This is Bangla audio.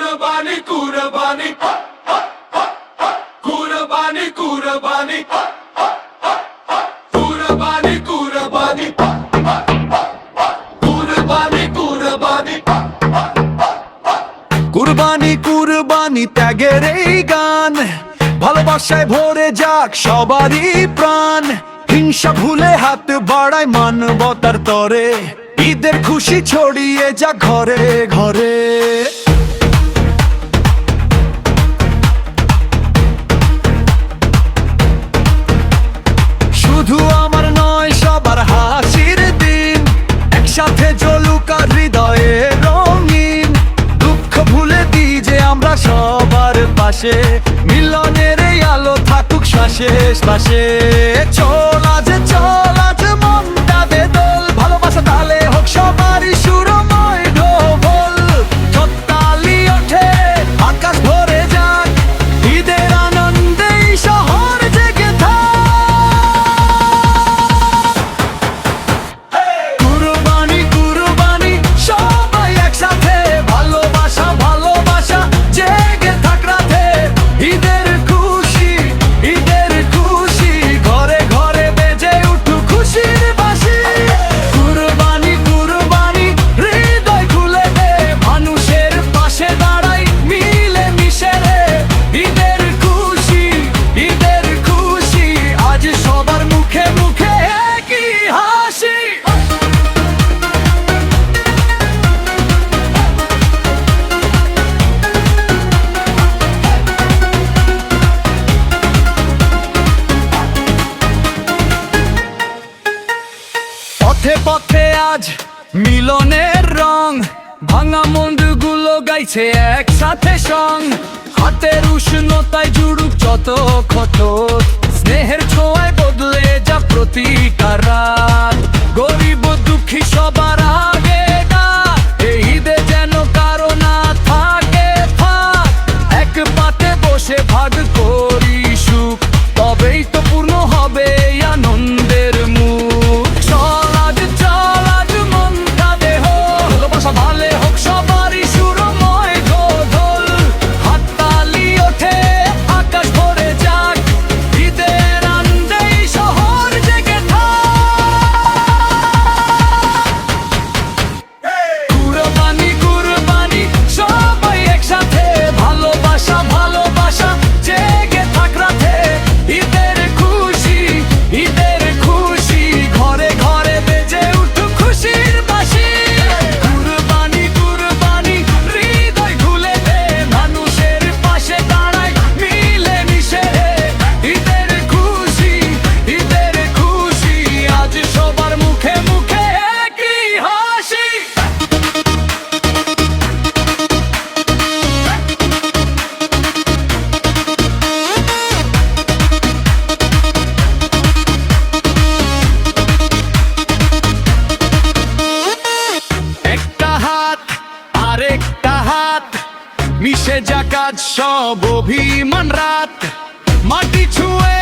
কুরবানি কুরবানি কুরবানি কুরবানি কুরবানি কুরবানি কুরবানি কুরবানি কুরবানি কুরবানি ত্যাগের এই গান, ভালোবাসায় ভরে যাক সবারই প্রাণ। হিংসা ভুলে হাত বাড়ায় মানবতার তরে, ঈদের খুশি ছড়িয়ে যাক ঘরে ঘরে। শুধু আমার নয় সবার হাসির দিন, একসাথে জ্বলুক আর হৃদয়ে রঙিন। দুঃখ ভুলে দিই যে আমরা সবার পাশে, মিলনের এই আলো থাকুক শ্বাসে শ্বাসে। চল আজ মনটা দে দোল, ভালোবাসা তালে হোক সবারই সুরময় ঢোল। তালি ওঠে আকাশ ভরে যাক, ঈদের আনন্দে এই শহর জেগে থাক। কুরবানি কুরবানি সবাই একসাথে, ভালোবাসা ভালোবাসা জেগে থাক রাতে। ঈদের খুশি ঘরে ঘরে বেজে উঠুক খুশির বাঁশি। কুরবানি কুরবানি হৃদয় খুলে দে, মানুষের পাশে দাঁড়াই মিলে মিশে রে। ঈদের খুশি আজ সবার মুখে মুখে একই হাসি। পথে পথে আজ মিলনের রং, ভাঙা মন্দিরগুলো গাইছে একসাথে সং। হাতের উষ্ণতায় জুড়ুক যত ক্ষত, স্নেহের ছোঁয়ায় বদলে যা প্রতিকার রাত। গরিব দুঃখী সবার আগে ডাক, এই ঈদে যেন কারো না থাকে থাক। এক পাতে বসে ভাগ করি সুখ, তবেই তো পূর্ণ হবে এই আনন্দের মুখ। চল আজ মনটা দে হোক, ভালোবাসা ভালে হোক সবারই সুরময় ঢোল। হাততালি ওঠে আকাশ ভরে যাক, ঈদের আনন্দে এই শহর জেগে থাক। কুরবানি কুরবানি সবাই একসাথে, ভালোবাসা ভালোবাসা জেগে থাক রাতে। ঈদের খুশি ঘরে ঘরে বেজে উঠুক খুশির বাঁশি। কুরবানি কুরবানি হৃদয় খুলে দে, মানুষের পাশে দাঁড়ায় মিলে মিশে রে। ঈদের খুশি আজ সবার মুখে মুখে একই হাসি। একটা হাত আরেকটা হাত মিশে যাক আজ সব অভিমান রাত। মাটি ছুঁয়ে